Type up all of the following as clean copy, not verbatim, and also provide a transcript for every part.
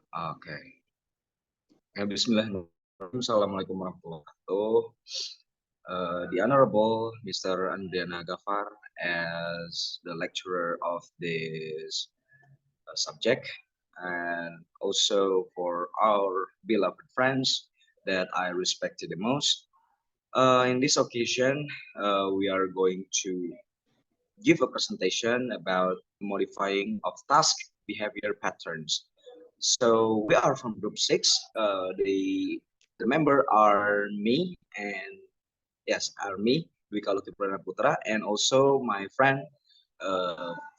Okay. Bismillahirrahmanirrahim. Assalamualaikum warahmatullahi wabarakatuh. The Honorable Mr. Andriana Gafar as the lecturer of this subject, and also for our beloved friends that I respect the most. In this occasion, we are going to give a presentation about modifying of task behavior patterns. So we are from group six. The member are me and yes, are me Dwika Lutfi Pradana Putra and also my friend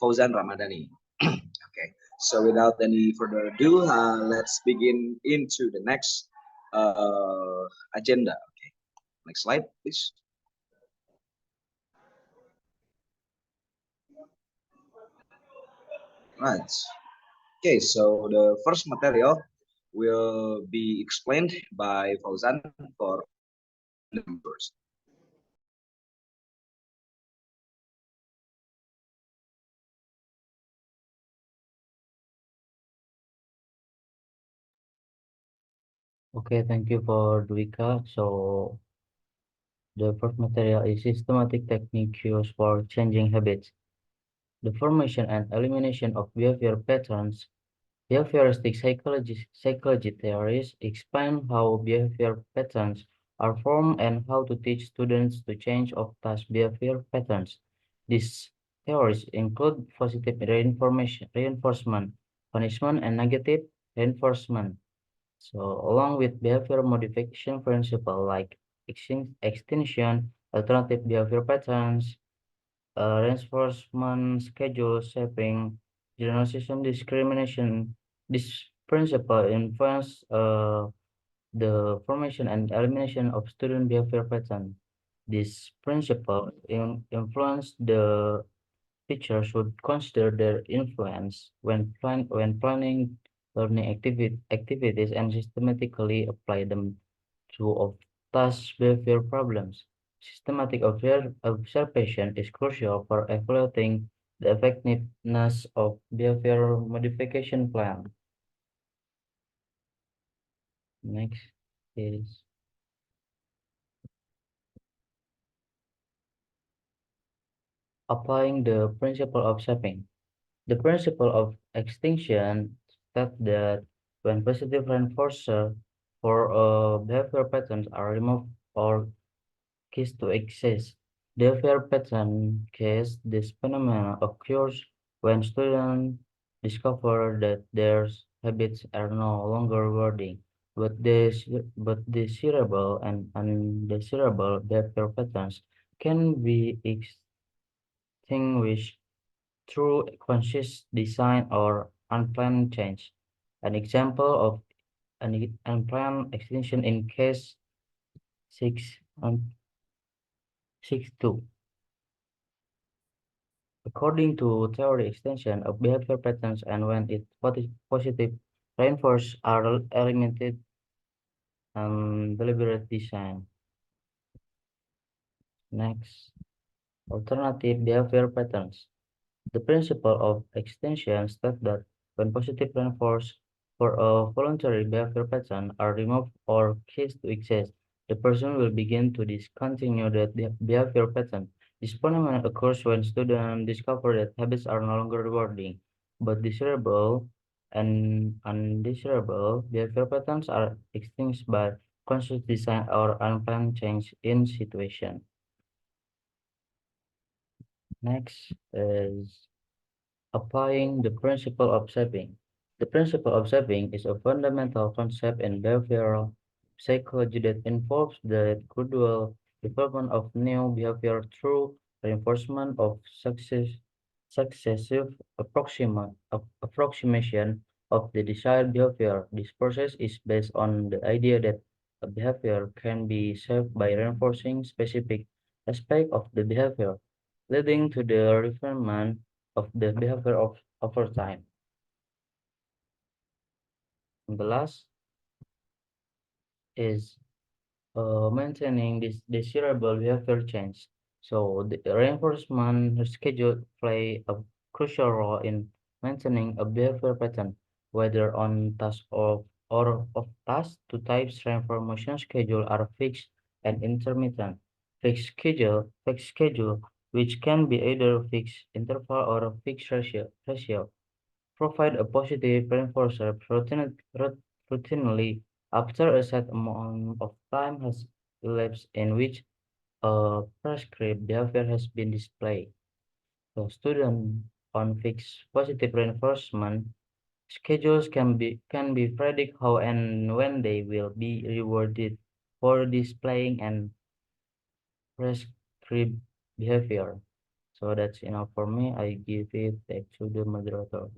Fauzan Ramadhani. Okay. So without any further ado, let's begin into the next agenda. Okay. Next slide, please. Right. Okay, so the first material will be explained by Fauzan for numbers. Okay, thank you for Dwika. So the first material is systematic technique used for changing habits. The formation and elimination of behavior patterns. Behavioristic psychology theories explain how behavior patterns are formed and how to teach students to change of task behavior patterns. These theories include positive reinforcement, punishment, and negative reinforcement. So, along with behavior modification principle like extinction, alternative behavior patterns, reinforcement schedule shaping, generalization discrimination, this principle influence the formation and elimination of student behavior pattern. This principle influence the teacher should consider their influence when planning learning activities and systematically apply them to of task behavior problems. Systematic observation is crucial for evaluating the effectiveness of behavior modification plan. Next is applying the principle of shaping. The principle of extinction states that when positive reinforcer for behavior patterns are removed or cease to exist, behavior pattern case this phenomenon occurs when students discover that their habits are no longer rewarding, but desirable and undesirable behavior patterns can be extinguished through conscious design or unplanned change. An example of an unplanned extinction in case 662. According to theory extension of behavior patterns and when it positive reinforce are eliminated and deliberate design. Next, alternative behavior patterns. The principle of extension states that when positive reinforce for a voluntary behavior pattern are removed or cease to exist, the person will begin to discontinue that behavior pattern. This phenomenon occurs when students discover that habits are no longer rewarding, but desirable and undesirable behavior patterns are extinguished by conscious design or unplanned change in situation. Next is applying the principle of shaping. The principle of shaping is a fundamental concept in behavioral psychology that involves the gradual development of new behavior through reinforcement of successive approximation of the desired behavior. This process is based on the idea that a behavior can be shaped by reinforcing specific aspect of the behavior, leading to the refinement of the behavior of over time. And the last is maintaining this desirable behavior change. So the reinforcement schedule play a crucial role in mentioning a behavior pattern, whether on task or of task. Two types transformation schedule are fixed and intermittent. Fixed schedule, which can be either fixed interval or a fixed ratio, provide a positive reinforcer routinely after a set amount of time has elapsed in which a prescribed behavior has been displayed. So students on fixed positive reinforcement schedules can be predict how and when they will be rewarded for displaying and prescribed behavior. So that's enough for me. I give it back to the moderator.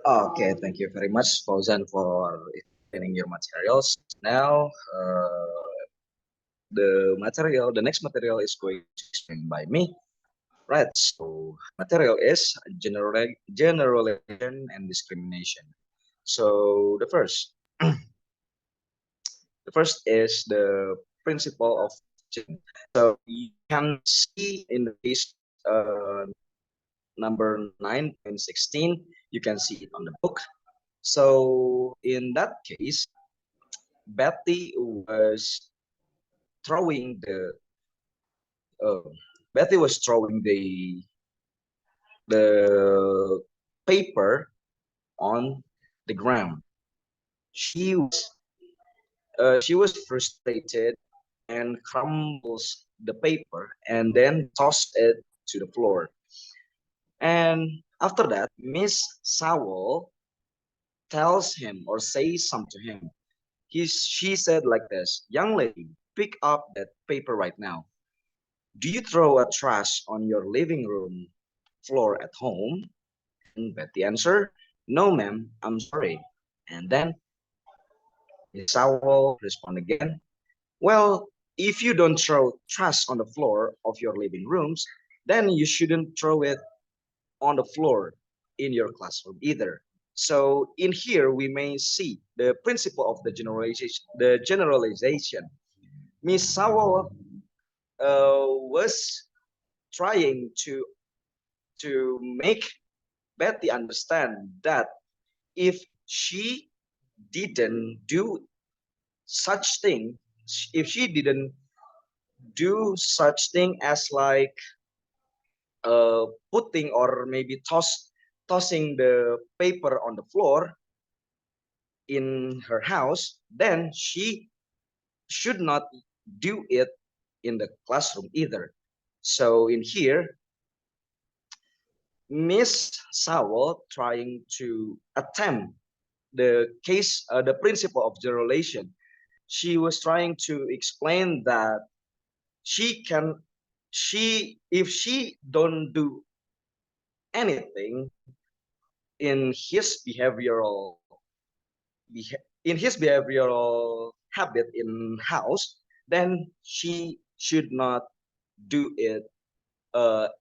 Okay, thank you very much, Fauzan, for explaining your materials. Now, the next material is going to be explained by me. Right, so material is generalization and discrimination. So the first is the principle of change. So you can see in the case number 9.16, you can see it on the book. So in that case, Betty was throwing the uh, Betty was throwing the paper on the ground. She was frustrated and crumbles the paper and then toss it to the floor. And after that, Miss Sowell tells him or says something to him. She said like this, "Young lady, pick up that paper right now. Do you throw a trash on your living room floor at home?" And Betty answered, "No, ma'am, I'm sorry." And then Miss Sowell respond again, "Well, if you don't throw trash on the floor of your living rooms, then you shouldn't throw it on the floor in your classroom either." So in here we may see the principle of the generalization. Miss Sowell was trying to make Betty understand that if she didn't do such thing, if she didn't do such thing as like putting or maybe tossing the paper on the floor in her house, then she should not do it in the classroom either. So in here, Miss Sowell trying to attempt the principle of generalization. She was trying to explain that she can, if she don't do anything in his behavioral habit in house, then she should not do it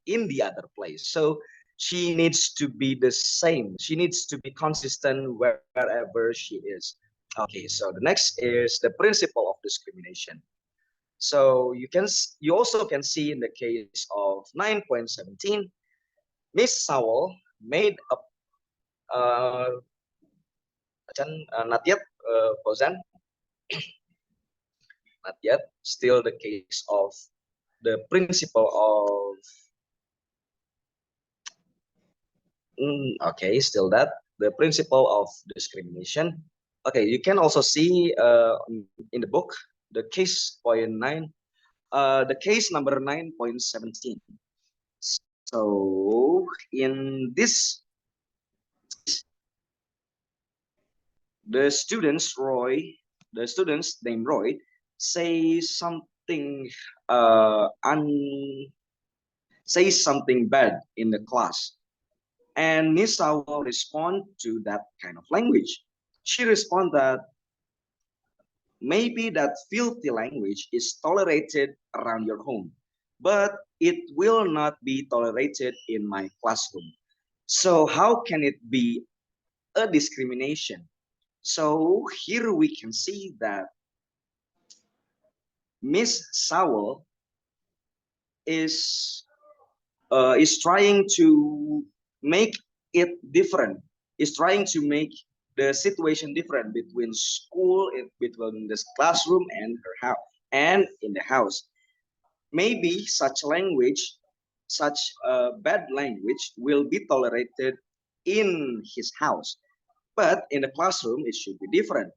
in the other place. So she needs to be the same. She needs to be consistent wherever she is. Okay, so the next is the principle of discrimination. So you also can see in the case of 9.17, Miss Sowell made a not yet, Fauzan, not yet. Still the case of the principle of okay, still that the principle of discrimination. Okay, you can also see in the book the case point nine, the case number 9.17. So in this, the students named Roy say something say something bad in the class. And Nisa will respond to that kind of language. She responds that maybe that filthy language is tolerated around your home, but it will not be tolerated in my classroom. So how can it be a discrimination? So here we can see that Miss Sowell is is trying to make it different, is trying to make the situation different between school, between this classroom and her house, and in the house. Maybe such language, such bad language will be tolerated in his house, but in the classroom it should be different.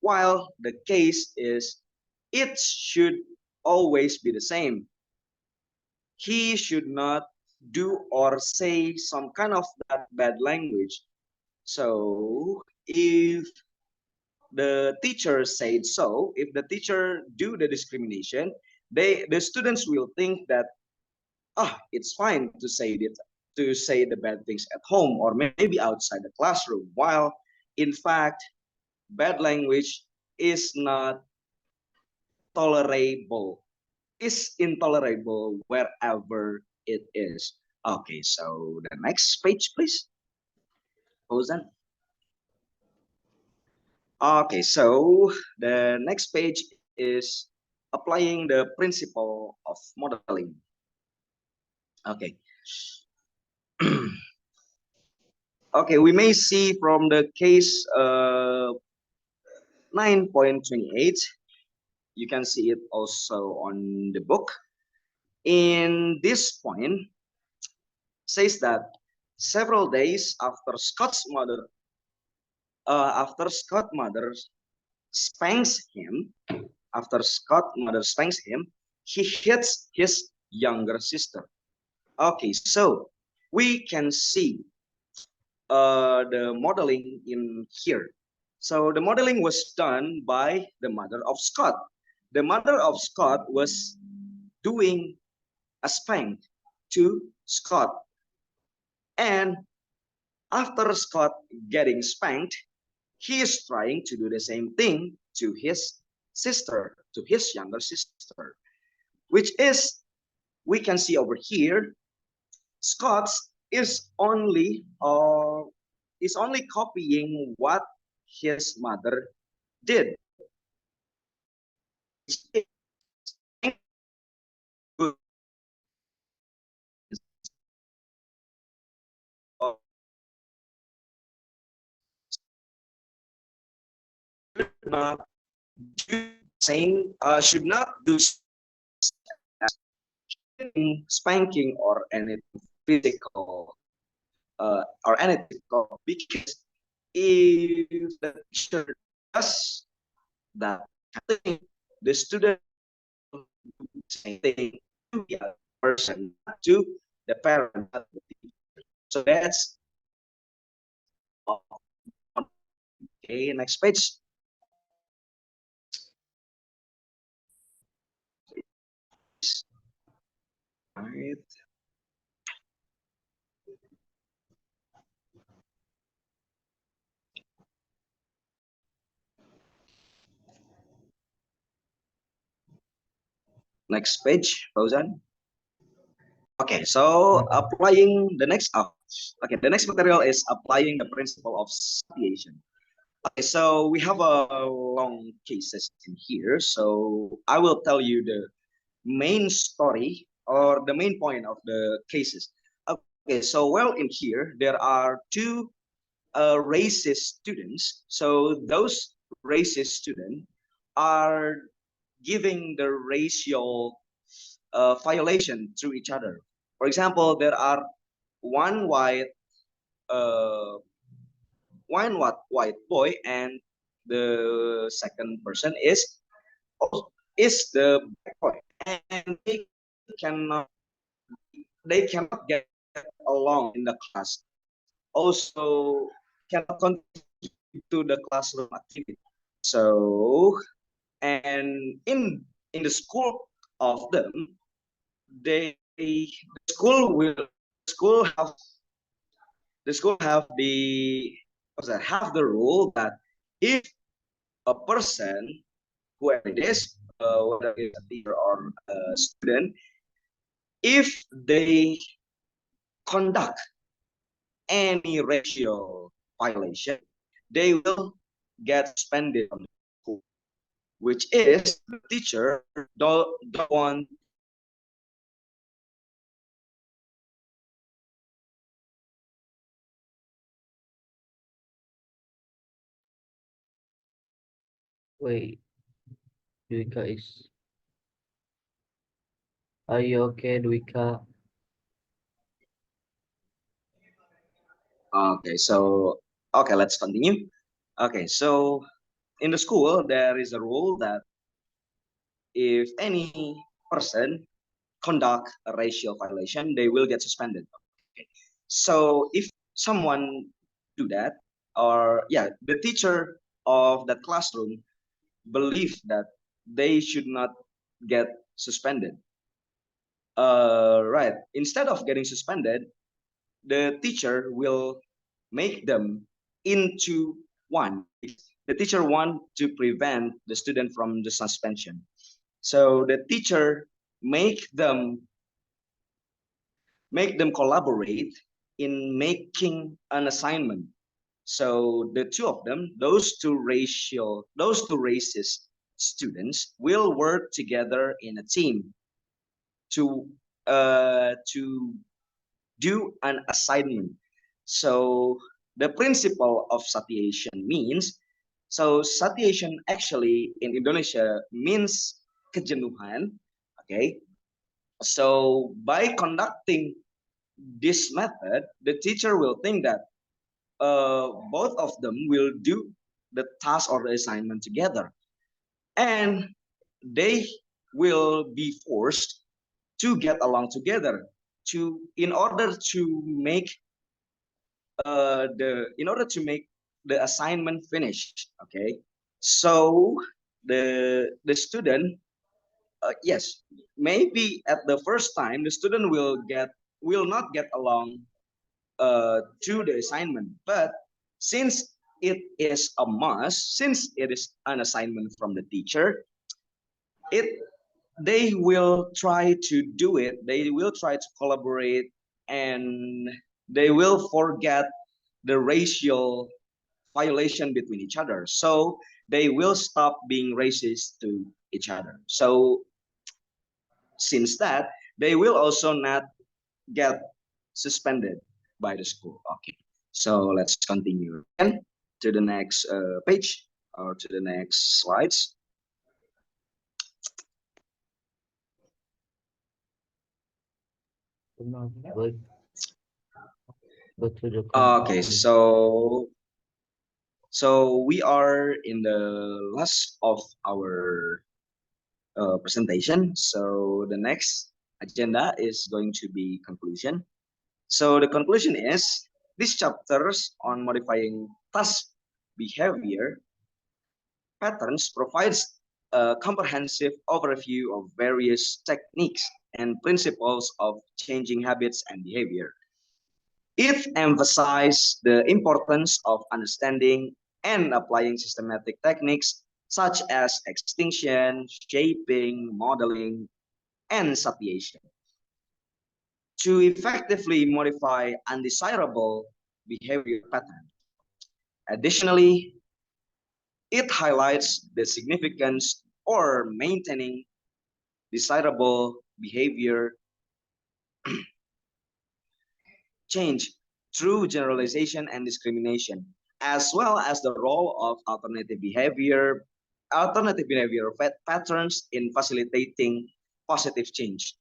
While the case is, it should always be the same. He should not do or say some kind of that bad language. So if the teacher said so, if the teacher do the discrimination, the students will think that it's fine to say it, to say the bad things at home or maybe outside the classroom, while in fact bad language is not tolerable, is intolerable wherever it is. Okay, so the next page, please. Ozan. Okay, so the next page is applying the principle of modeling. Okay. Okay, we may see from the case 9.28, you can see it also on the book. In this point, says that several days after Scott's mother, spanks him, after Scott mother spanks him, he hits his younger sister. Okay, so we can see the modeling in here. So the modeling was done by the mother of Scott. The mother of Scott was doing a spank to Scott. And after Scott getting spanked, he is trying to do the same thing to his sister, to his younger sister, which is, we can see over here, Scott is only copying what his mother did. Not do saying should not do spanking or anything physical or anything because if the teacher does that, the student will do the same thing to the other person, not to the parent, not the teacher. So that's okay. Next page. Right. Next page, Fauzan. Okay, so applying the next okay, the next material is applying the principle of satiation. Okay, so we have a long cases in here. So I will tell you the main story or the main point of the cases. Okay, so well in here there are two racist students. So those racist students are giving the racial violation to each other. For example, there are one white uh, white boy, and the second person is the black boy, and cannot they cannot get along in the class. Also, cannot contribute to the classroom activity. So, and in the school of them, the school have the school have the rule that if a person, whoever it is, whether it's a teacher or a student, if they conduct any racial violation, they will get suspended from the school, which is the teacher don't want Wait, Dwika is. Are you okay, Dwika? Okay, let's continue. Okay, so in the school, there is a rule that if any person conduct a racial violation, they will get suspended. Okay. So if someone do that, or yeah, the teacher of that classroom believe that they should not get suspended. Right. Instead of getting suspended, the teacher will make them into one. The teacher want to prevent the student from the suspension. So the teacher make them collaborate in making an assignment. So the two of them, those two racist students will work together in a team to to do an assignment. So the principle of satiation means, so satiation actually in Indonesia means kejenuhan. Okay. So by conducting this method, the teacher will think that both of them will do the task or the assignment together, and they will be forced to get along together to in order to make the assignment finished. Okay, so the student, yes, maybe at the first time the student will not get along to the assignment, but since it is a must, since it is an assignment from the teacher, it they will try to do it, they will try to collaborate, and they will forget the racial violation between each other, so they will stop being racist to each other. So since that, they will also not get suspended by the school. Okay, so let's continue again to the next page or to the next slides. Go to the Okay, conclusion. so we are in the last of our presentation. So the next agenda is going to be conclusion. So the conclusion is these chapters on modifying task behavior patterns provides a comprehensive overview of various techniques and principles of changing habits and behavior. It emphasized the importance of understanding and applying systematic techniques such as extinction, shaping, modeling, and satiation to effectively modify undesirable behavior patterns. Additionally, it highlights the significance or maintaining desirable behavior change through generalization and discrimination, as well as the role of alternative behavior patterns in facilitating positive change.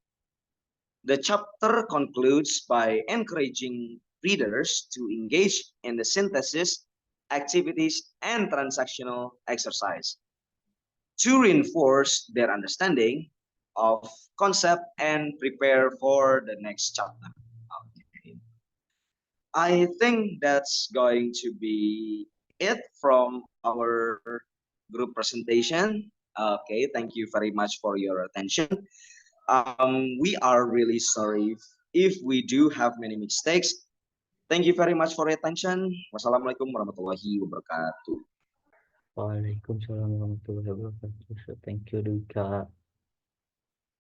The chapter concludes by encouraging readers to engage in the synthesis, activities, and transactional exercise to reinforce their understanding of concept and prepare for the next chapter. Okay. I think that's going to be it from our group presentation. Okay, thank you very much for your attention. We are really sorry if we do have many mistakes. Thank you very much for your attention. Wassalamualaikum warahmatullahi wabarakatuh. Waalaikumsalam warahmatullahi wabarakatuh. So thank you, Dwika.